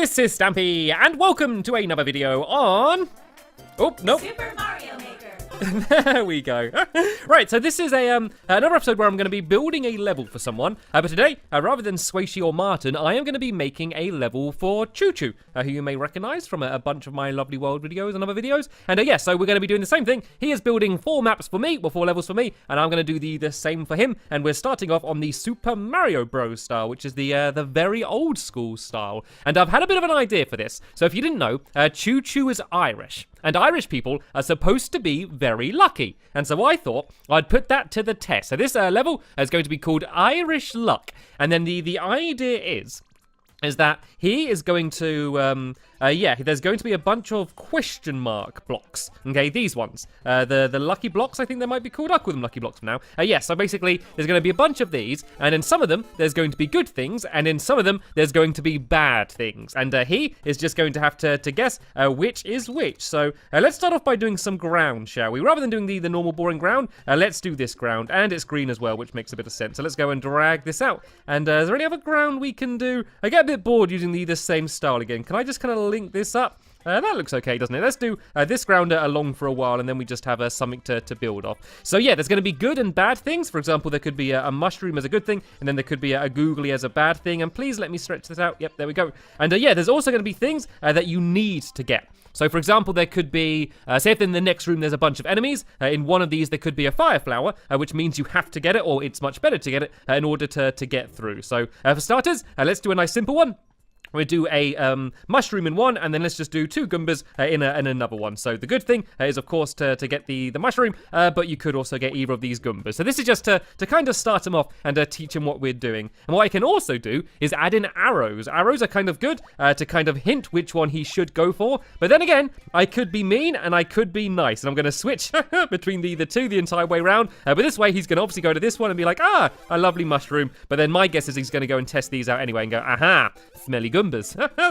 this is Stampy, and welcome to another video on... Oh, nope. Super Mario Maker. There we go. Right, so this is another episode where I'm going to be building a level for someone. But today, rather than Swayze or Martin, I am going to be making a level for Choo Choo, who you may recognize from a bunch of my Lovely World videos and other videos. And yeah, so we're going to be doing the same thing. He is building 4 maps for me, or 4 levels for me, and I'm going to do the same for him. And we're starting off on the Super Mario Bros. Style, which is the very old school style. And I've had a bit of an idea for this. So if you didn't know, Choo Choo is Irish. And Irish people are supposed to be very lucky. And so I thought I'd put that to the test. So this level is going to be called Irish Luck. And then the idea is that he is going to, there's going to be a bunch of question mark blocks. Okay, these ones. The lucky blocks, I think they might be called. I'll call them lucky blocks for now. So basically, there's going to be a bunch of these, and in some of them, there's going to be good things, and in some of them, there's going to be bad things. And he is just going to have to guess which is which. So let's start off by doing some ground, shall we? Rather than doing the normal boring ground, let's do this ground. And it's green as well, which makes a bit of sense. So let's go and drag this out. And is there any other ground we can do? I get a bit bored using the same style again. Can I just kind of link this up? That looks okay, doesn't it? Let's do this ground along for a while, and then we just have something to build off. So yeah, there's going to be good and bad things. For example, there could be a mushroom as a good thing, and then there could be a googly as a bad thing. And please let me stretch this out. Yep, there we go. And yeah, there's also going to be things that you need to get. So, for example, there could be, say if in the next room there's a bunch of enemies, in one of these there could be a fire flower, which means you have to get it, or it's much better to get it in order to get through. So, for starters, let's do a nice simple one. We'll do a mushroom in one, and then let's just do 2 Goombas in another one. So the good thing is, of course, to get the mushroom, but you could also get either of these Goombas. So this is just to kind of start him off and teach him what we're doing. And what I can also do is add in arrows. Arrows are kind of good to kind of hint which one he should go for. But then again, I could be mean and I could be nice. And I'm going to switch between the two the entire way around. But this way, he's going to obviously go to this one and be like, a lovely mushroom. But then my guess is he's going to go and test these out anyway and go, aha, smelly Goombas.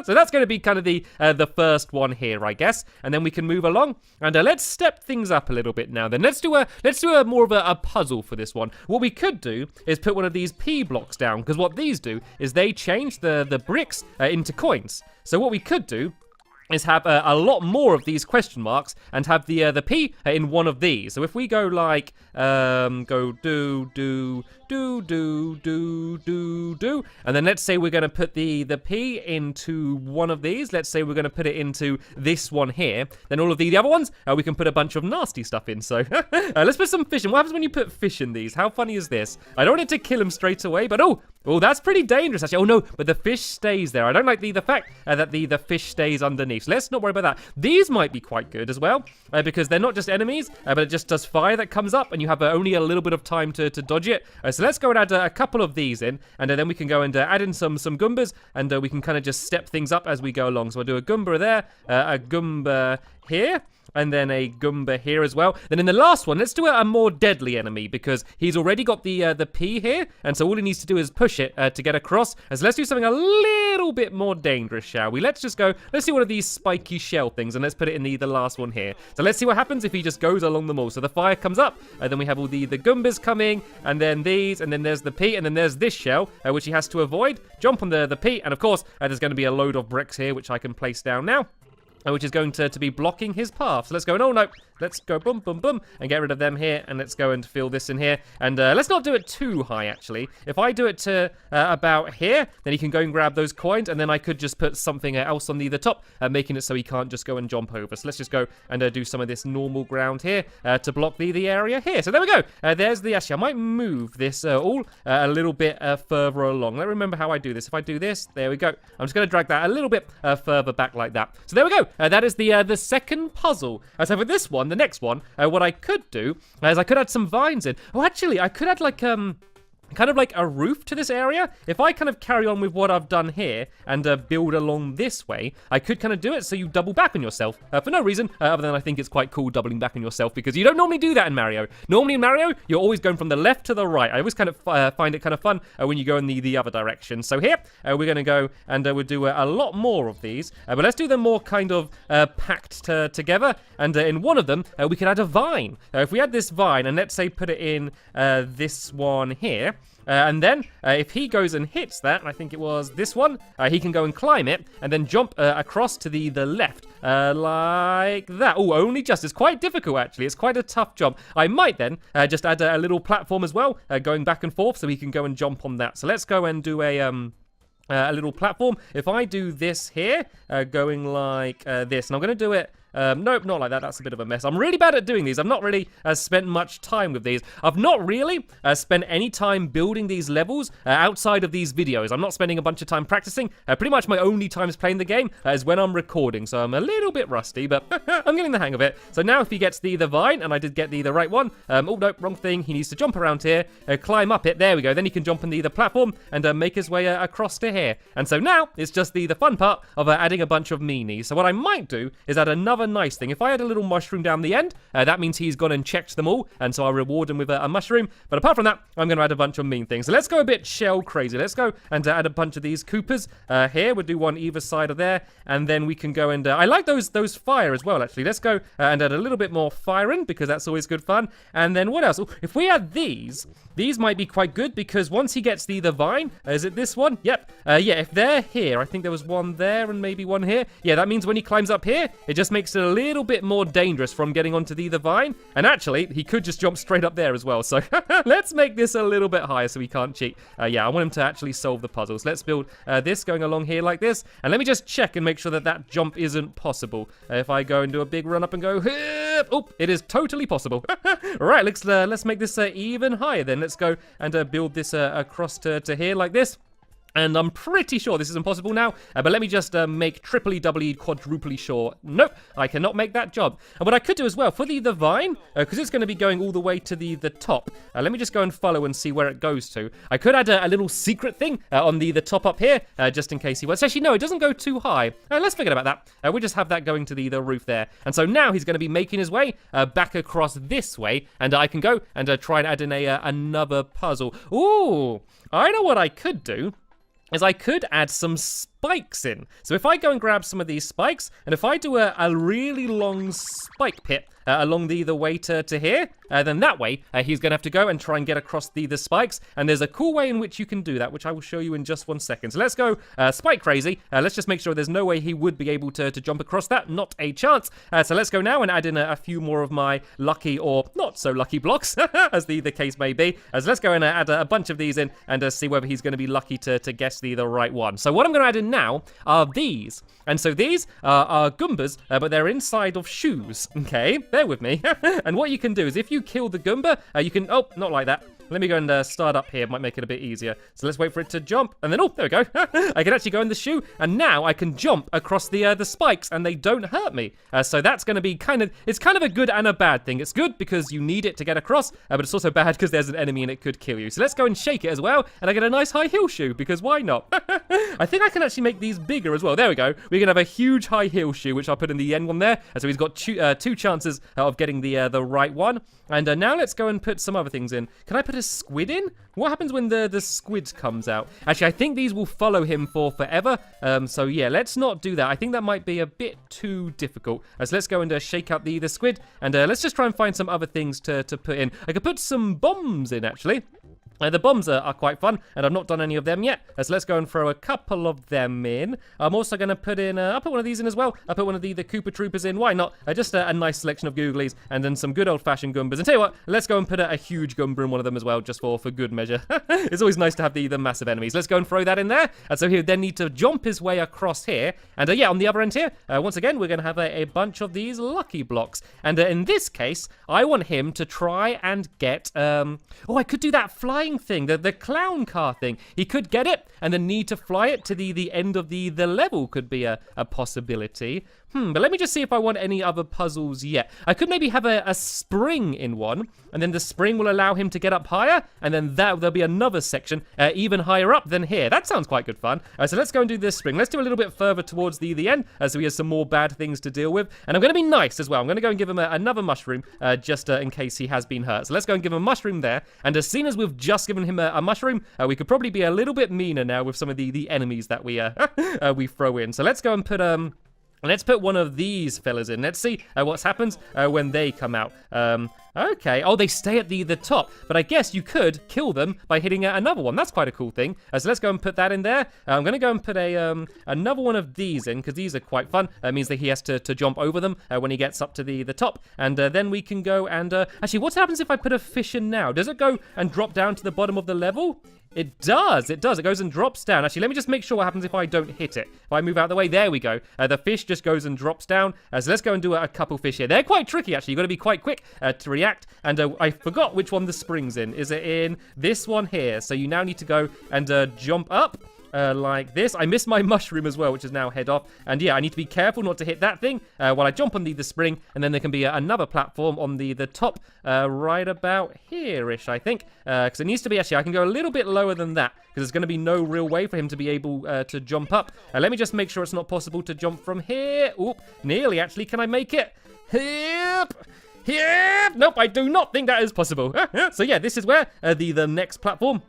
So that's going to be kind of the first one here, I guess, and then we can move along. And let's step things up a little bit now. Then let's do a more of a puzzle for this one. What we could do is put one of these P blocks down, because what these do is they change the bricks into coins. So what we could do is have a lot more of these question marks and have the P in one of these. So if we go like, go do, and then let's say we're going to put the P into one of these. Let's say we're going to put it into this one here. Then all of the other ones, we can put a bunch of nasty stuff in. So let's put some fish in. What happens when you put fish in these? How funny is this? I don't want it to kill him straight away, but oh, that's pretty dangerous actually. Oh no, but the fish stays there. I don't like the fact that the fish stays underneath. So let's not worry about that. These might be quite good as well, because they're not just enemies, but it just does fire that comes up, and you have only a little bit of time to dodge it. So let's go and add a couple of these in, and then we can go and add in some Goombas, and we can kind of just step things up as we go along. So I'll do a Goomba there, a Goomba here, and then a Goomba here as well. Then in the last one, let's do a more deadly enemy, because he's already got the P here, and so all he needs to do is push it to get across. And so let's do something a little bit more dangerous, shall we? Let's do one of these spiky shell things, and let's put it in the last one here. So let's see what happens if he just goes along them all. So the fire comes up, and then we have all the Goombas coming, and then these, and then there's the P, and then there's this shell, which he has to avoid. Jump on the P, and of course, there's going to be a load of bricks here, which I can place down now, which is going to be blocking his path. So let's go, oh no, let's go boom, boom, boom, and get rid of them here, and let's go and fill this in here. And let's not do it too high, actually. If I do it to about here, then he can go and grab those coins, and then I could just put something else on the top, making it so he can't just go and jump over. So let's just go and do some of this normal ground here to block the area here. So there we go. There's actually, I might move this all a little bit further along. Let me remember how I do this. If I do this, there we go. I'm just going to drag that a little bit further back like that. So there we go. That is the second puzzle. So for this one, the next one, what I could do is I could add some vines in. Oh, actually, I could add like kind of like a roof to this area. If I kind of carry on with what I've done here and build along this way, I could kind of do it so you double back on yourself for no reason other than I think it's quite cool doubling back on yourself, because you don't normally do that in Mario. Normally in Mario, you're always going from the left to the right. I always kind of find it kind of fun when you go in the other direction. So here, we're going to go and we'll do a lot more of these, but let's do them more kind of packed together. And in one of them, we could add a vine. If we add this vine and let's say put it in this one here, And then if he goes and hits that, I think it was this one, he can go and climb it and then jump across to the left like that. Oh, only just. It's quite difficult, actually. It's quite a tough jump. I might then just add a little platform as well, going back and forth so he can go and jump on that. So let's go and do a little platform. If I do this here, going like this, and I'm going to do it nope, not like that. That's a bit of a mess. I'm really bad at doing these. I've not really spent much time with these. I've not really spent any time building these levels outside of these videos. I'm not spending a bunch of time practicing. Pretty much my only times playing the game is when I'm recording. So I'm a little bit rusty, but I'm getting the hang of it. So now if he gets the vine, and I did get the right one. Oh, no, wrong thing. He needs to jump around here, climb up it. There we go. Then he can jump on the platform and make his way across to here. And so now it's just the fun part of adding a bunch of meanies. So what I might do is add another nice thing. If I add a little mushroom down the end, that means he's gone and checked them all, and so I'll reward him with a mushroom. But apart from that, I'm going to add a bunch of mean things. So let's go a bit shell crazy. Let's go and add a bunch of these Koopas here. We'll do one either side of there, and then we can go and I like those fire as well, actually. Let's go and add a little bit more fire in, because that's always good fun. And then what else? Ooh, if we add these might be quite good, because once he gets the vine, is it this one? Yep. Yeah, if they're here, I think there was one there and maybe one here. Yeah, that means when he climbs up here, it just makes it a little bit more dangerous from getting onto the vine. And actually, he could just jump straight up there as well. So let's make this a little bit higher so he can't cheat. Yeah, I want him to actually solve the puzzles. Let's build this going along here like this. And let me just check and make sure that jump isn't possible. If I go and do a big run up and go, oh, it is totally possible. Right, let's make this even higher then. Let's go and build this across to here like this. And I'm pretty sure this is impossible now, but let me just make triply, doubly, quadruply sure. Nope, I cannot make that job. And what I could do as well, for the vine, because it's going to be going all the way to the top, let me just go and follow and see where it goes to. I could add a little secret thing on the top up here, just in case he wants. Actually, no, it doesn't go too high. Let's forget about that. We'll just have that going to the roof there. And so now he's going to be making his way back across this way, and I can go and try and add in another puzzle. Ooh, I know what I could do. Is I could add some spikes in. So if I go and grab some of these spikes, and if I do a really long spike pit along the way to here, then that way he's going to have to go and try and get across the spikes. And there's a cool way in which you can do that, which I will show you in just 1 second. So let's go spike crazy. Let's just make sure there's no way he would be able to jump across that. Not a chance. So let's go now and add in a few more of my lucky or not so lucky blocks, as the case may be. So let's go and add a bunch of these in and see whether he's going to be lucky to guess the right one. So what I'm going to add in now are these. And so these are Goombas, but they're inside of shoes. Okay, bear with me. And what you can do is if you kill the Goomba, you can... Oh, not like that. Let me go and start up here. It might make it a bit easier. So let's wait for it to jump. And then, oh, there we go. I can actually go in the shoe. And now I can jump across the spikes and they don't hurt me. So that's going to be it's kind of a good and a bad thing. It's good because you need it to get across, but it's also bad because there's an enemy and it could kill you. So let's go and shake it as well. And I get a nice high heel shoe, because why not? I think I can actually make these bigger as well. There we go. We can have a huge high heel shoe, which I'll put in the end one there. So he's got two chances of getting the right one. And now let's go and put some other things in. Can I put a squid in? What happens when the squid comes out? Actually, I think these will follow him for forever. So yeah, let's not do that. I think that might be a bit too difficult. So let's go and shake out the squid. And let's just try and find some other things to put in. I could put some bombs in, actually. The bombs are quite fun, and I've not done any of them yet. So let's go and throw a couple of them in. I'm also going to put in, I'll put one of these in as well. I'll put one of the Koopa Troopers in. Why not? Just a nice selection of Googlies, and then some good old-fashioned Goombas. And tell you what, let's go and put a huge Goomba in one of them as well, just for good measure. It's always nice to have the massive enemies. Let's go and throw that in there. And so he'll then need to jump his way across here. And yeah, on the other end here, once again, we're going to have a bunch of these lucky blocks. And in this case, I want him to try and get, oh, I could do that flying thing, the clown car thing. He could get it and then need to fly it to the end of the level could be a possibility. But let me just see if I want any other puzzles yet. I could maybe have a spring in one, and then the spring will allow him to get up higher, and then there'll be another section even higher up than here. That sounds quite good fun. So let's go and do this spring. Let's do a little bit further towards the end, so he has some more bad things to deal with. And I'm going to be nice as well. I'm going to go and give him another mushroom, just in case he has been hurt. So let's go and give him a mushroom there. And as soon as we've just given him a mushroom, we could probably be a little bit meaner now with some of the enemies that we throw in. So let's go and put Let's put one of these fellas in. Let's see what happens when they come out. Okay. Oh, they stay at the top. But I guess you could kill them by hitting another one. That's quite a cool thing. So let's go and put that in there. I'm going to go and put another one of these in because these are quite fun. It means that he has to jump over them when he gets up to the top. And then we can go and... actually, what happens if I put a fish in now? Does it go and drop down to the bottom of the level? It does. It does. It goes and drops down. Actually, let me just make sure what happens if I don't hit it. If I move out of the way, there we go. The fish just goes and drops down. So let's go and do a couple fish here. They're quite tricky, actually. You've got to be quite quick to react. And I forgot which one the spring's in. Is it in this one here? So you now need to go and jump up. Like this. I missed my mushroom as well, which is now head off. And yeah, I need to be careful not to hit that thing while I jump on the spring. And then there can be another platform on the top right about here-ish, I think. Because it needs to be, actually, I can go a little bit lower than that. Because there's going to be no real way for him to be able to jump up. Let me just make sure it's not possible to jump from here. Oop, nearly, actually. Can I make it? Yep. Yep. Nope, I do not think that is possible. So yeah, this is where the next platform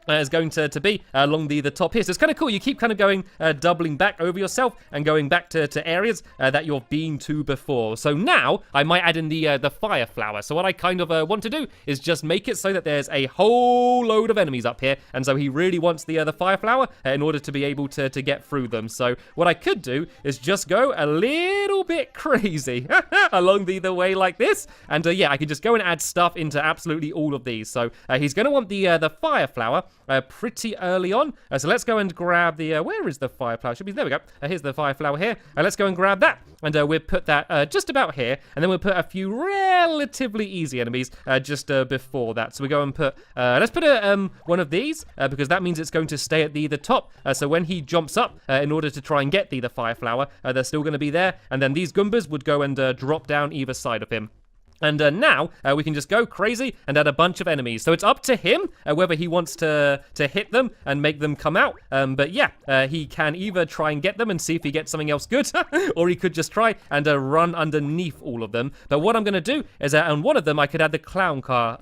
is going to be along the top here. So it's kind of cool. You keep kind of going, doubling back over yourself and going back to areas that you've been to before. So now I might add in the fire flower. So what I kind of want to do is just make it so that there's a whole load of enemies up here. And so he really wants the fire flower in order to be able to get through them. So what I could do is just go a little bit crazy along the way like this. And yeah, I can just go and add stuff into absolutely all of these. So he's going to want the fire flower pretty early on. So let's go and grab the... where is the fire flower? Should be... There we go. Here's the fire flower here. Let's go and grab that. And we'll put that just about here. And then we'll put a few relatively easy enemies just before that. So we go and put... let's put one of these because that means it's going to stay at the top. So when he jumps up in order to try and get the fire flower, they're still going to be there. And then these Goombas would go and drop down either side of him. And now we can just go crazy and add a bunch of enemies. So it's up to him whether he wants to hit them and make them come out. But yeah, he can either try and get them and see if he gets something else good, or he could just try and run underneath all of them. But what I'm going to do is on one of them, I could add the clown car.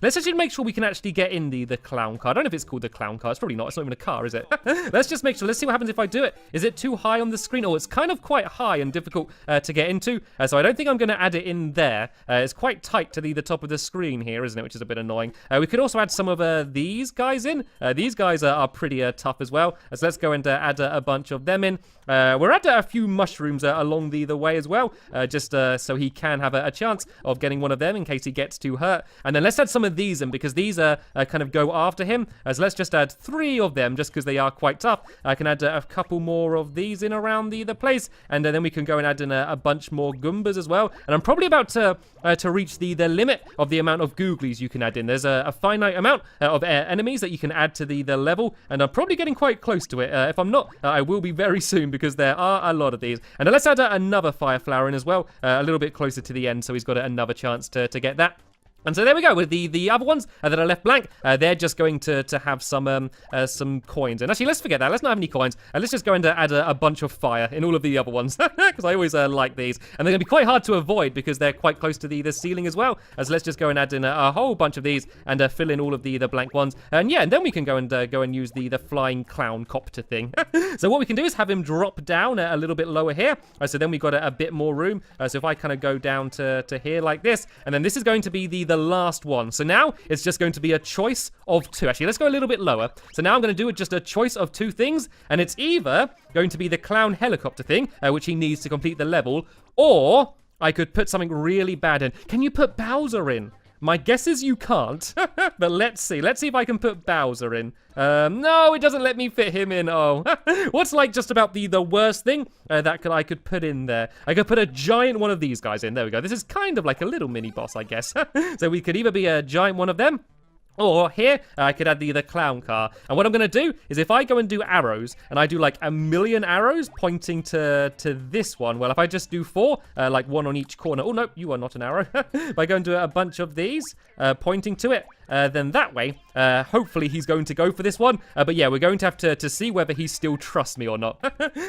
Let's actually make sure we can actually get in the clown car. I don't know if it's called the clown car. It's probably not. It's not even a car, is it? Let's just make sure. Let's see what happens if I do it. Is it too high on the screen? Oh, it's kind of quite high and difficult to get into. So I don't think I'm going to add it in there. It's quite tight to the top of the screen here, isn't it? Which is a bit annoying. We could also add some of these guys in. These guys are pretty tough as well. So let's go and add a bunch of them in. We're adding a few mushrooms along the way as well, just so he can have a chance of getting one of them in case he gets too hurt. And then let's add some of these in because these kind of go after him. So let's just add 3 of them just because they are quite tough. I can add a couple more of these in around the place, and then we can go and add in a bunch more Goombas as well. And I'm probably about to reach the limit of the amount of googlies you can add in. There's a finite amount of enemies that you can add to the level, and I'm probably getting quite close to it. If I'm not, I will be very soon because there are a lot of these. And let's add another fire flower in as well, a little bit closer to the end, so he's got another chance to get that. And so there we go with the other ones that are left blank. They're just going to have some coins. And actually, let's forget that. Let's not have any coins. Let's just go and add a bunch of fire in all of the other ones because I always like these. And they're going to be quite hard to avoid because they're quite close to the ceiling as well. So let's just go and add in a whole bunch of these and fill in all of the blank ones. And yeah, and then we can go and use the flying clown copter thing. So what we can do is have him drop down a little bit lower here. So then we've got a bit more room. So if I kind of go down to here like this, and then this is going to be the last one. So now it's just going to be a choice of 2. Actually, let's go a little bit lower. So now I'm going to do just a choice of 2 things, and it's either going to be the clown helicopter thing, which he needs to complete the level, or I could put something really bad in. Can you put Bowser in? My guess is you can't, but let's see. Let's see if I can put Bowser in. No, it doesn't let me fit him in. Oh, what's like just about the worst thing that I could put in there? I could put a giant one of these guys in. There we go. This is kind of like a little mini boss, I guess. So we could either be a giant one of them, or here, I could add the clown car. And what I'm going to do is if I go and do arrows, and I do like 1,000,000 arrows pointing to this one. Well, if I just do 4, like 1 on each corner. Oh, no, you are not an arrow. If I go and do a bunch of these pointing to it, then that way, hopefully he's going to go for this one. But yeah, we're going to have to see whether he still trusts me or not.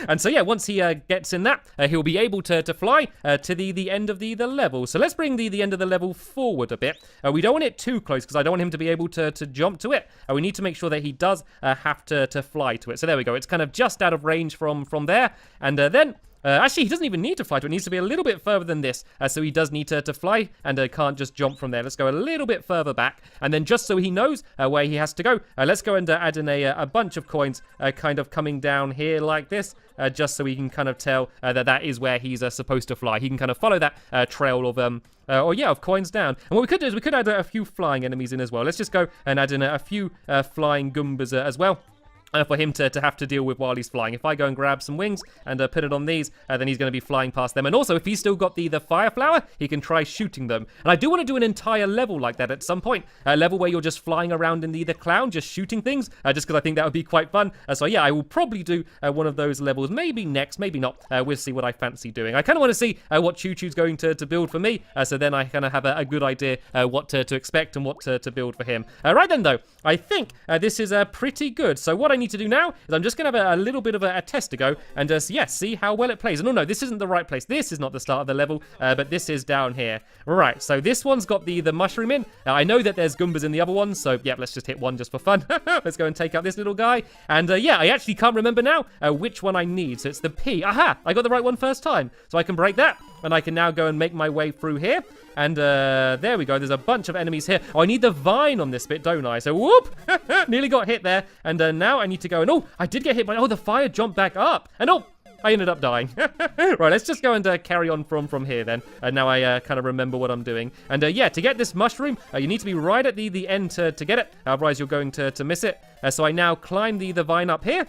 And so yeah, once he gets in that, he'll be able to fly to the end of the level. So let's bring the end of the level forward a bit. We don't want it too close because I don't want him to be able to jump to it. We need to make sure that he does have to fly to it. So there we go. It's kind of just out of range from there. And then Actually, he doesn't even need to fly to it. It needs to be a little bit further than this. So he does need to fly and can't just jump from there. Let's go a little bit further back. And then just so he knows where he has to go, let's go and add in a bunch of coins kind of coming down here like this. Just so he can kind of tell that is where he's supposed to fly. He can kind of follow that trail of of coins down. And what we could do is we could add a few flying enemies in as well. Let's just go and add in a few flying Goombas as well. For him to have to deal with while he's flying. If I go and grab some wings and put it on these, then he's going to be flying past them. And also, if he's still got the fire flower, he can try shooting them. And I do want to do an entire level like that at some point. A level where you're just flying around in the cloud, just shooting things, just because I think that would be quite fun. So yeah, I will probably do one of those levels. Maybe next, maybe not. We'll see what I fancy doing. I kind of want to see what Choo Choo's going to build for me. So then I kind of have a good idea what to expect and what to build for him. Right then, though, I think this is pretty good. So what I need to do now is I'm just going to have a little bit of a test to go and just, see how well it plays. And no, this isn't the right place. This is not the start of the level, but this is down here. Right, so this one's got the mushroom in. Now, I know that there's Goombas in the other one, so yeah, let's just hit one just for fun. Let's go and take out this little guy. And I actually can't remember now which one I need. So it's the P. Aha, I got the right one first time. So I can break that, and I can now go and make my way through here. And there we go. There's a bunch of enemies here. Oh, I need the vine on this bit, don't I? So whoop, nearly got hit there. And now I need to go and I did get hit by, the fire jumped back up. And I ended up dying. Right, let's just go and carry on from here then. And now I kind of remember what I'm doing. And to get this mushroom, you need to be right at the end to get it. Otherwise, you're going to miss it. So I now climb the vine up here.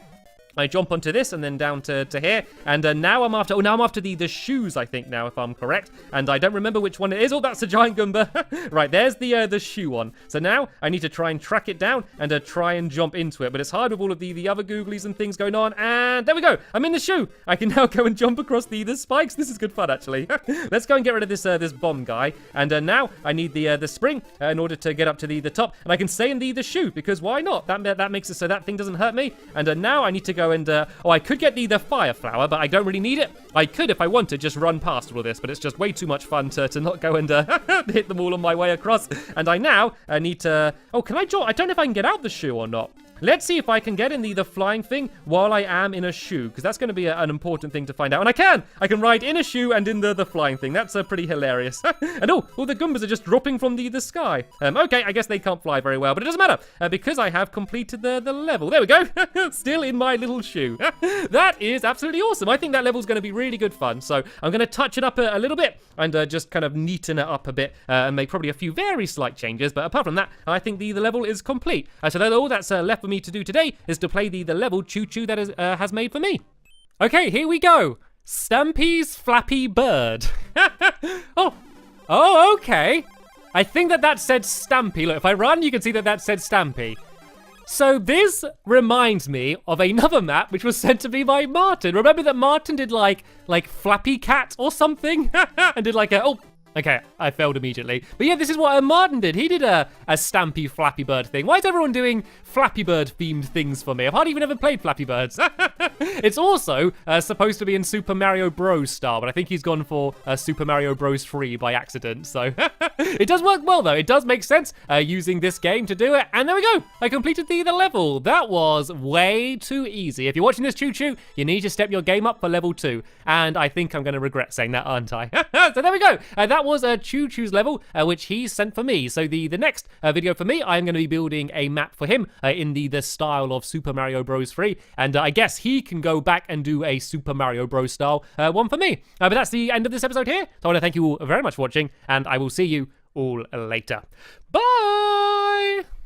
I jump onto this and then down to here. And now I'm after, the shoes, I think now, if I'm correct. And I don't remember which one it is. Oh, that's a giant Goomba. Right, there's the shoe one. So now I need to try and track it down and try and jump into it. But it's hard with all of the other googlies and things going on. And there we go. I'm in the shoe. I can now go and jump across the spikes. This is good fun, actually. Let's go and get rid of this bomb guy. And now I need the spring in order to get up to the top. And I can stay in the shoe, because why not? That makes it so that thing doesn't hurt me. And now I need to go and I could get the fire flower, but I don't really need it. I could, if I wanted, just run past all of this, but it's just way too much fun to not go and hit them all on my way across. And I now need to can I jump? I don't know if I can get out the shoe or not. Let's see if I can get in the flying thing while I am in a shoe, because that's going to be an important thing to find out. And I can ride in a shoe and in the flying thing. That's pretty hilarious. And all the Goombas are just dropping from the sky. Okay, I guess they can't fly very well, but it doesn't matter because I have completed the level. There we go. Still in my little shoe. That is absolutely awesome. I think that level's going to be really good fun. So I'm going to touch it up a little bit and just kind of neaten it up a bit and make probably a few very slight changes. But apart from that, I think the level is complete. So all that's left for me to do today is to play the level Choo Choo that has made for me. Okay, here we go. Stampy's Flappy Bird. Okay. I think that said Stampy. Look, if I run, you can see that said Stampy. So this reminds me of another map which was sent to me by Martin. Remember that Martin did like Flappy Cat or something? And did like a okay, I failed immediately. But yeah, this is what Martin did. He did a Stampy Flappy Bird thing. Why is everyone doing Flappy Bird themed things for me? I've hardly even ever played Flappy Birds. It's also supposed to be in Super Mario Bros. Style, but I think he's gone for Super Mario Bros. 3 by accident. So it does work well, though. It does make sense using this game to do it. And there we go. I completed the level. That was way too easy. If you're watching this, Choo Choo, you need to step your game up for level 2. And I think I'm going to regret saying that, aren't I? So there we go. That was Choo Choo's level, which he sent for me. So the next video for me, I'm going to be building a map for him in the style of Super Mario Bros. 3. And I guess he can go back and do a Super Mario Bros. Style one for me. But that's the end of this episode here. So I want to thank you all very much for watching, and I will see you all later. Bye!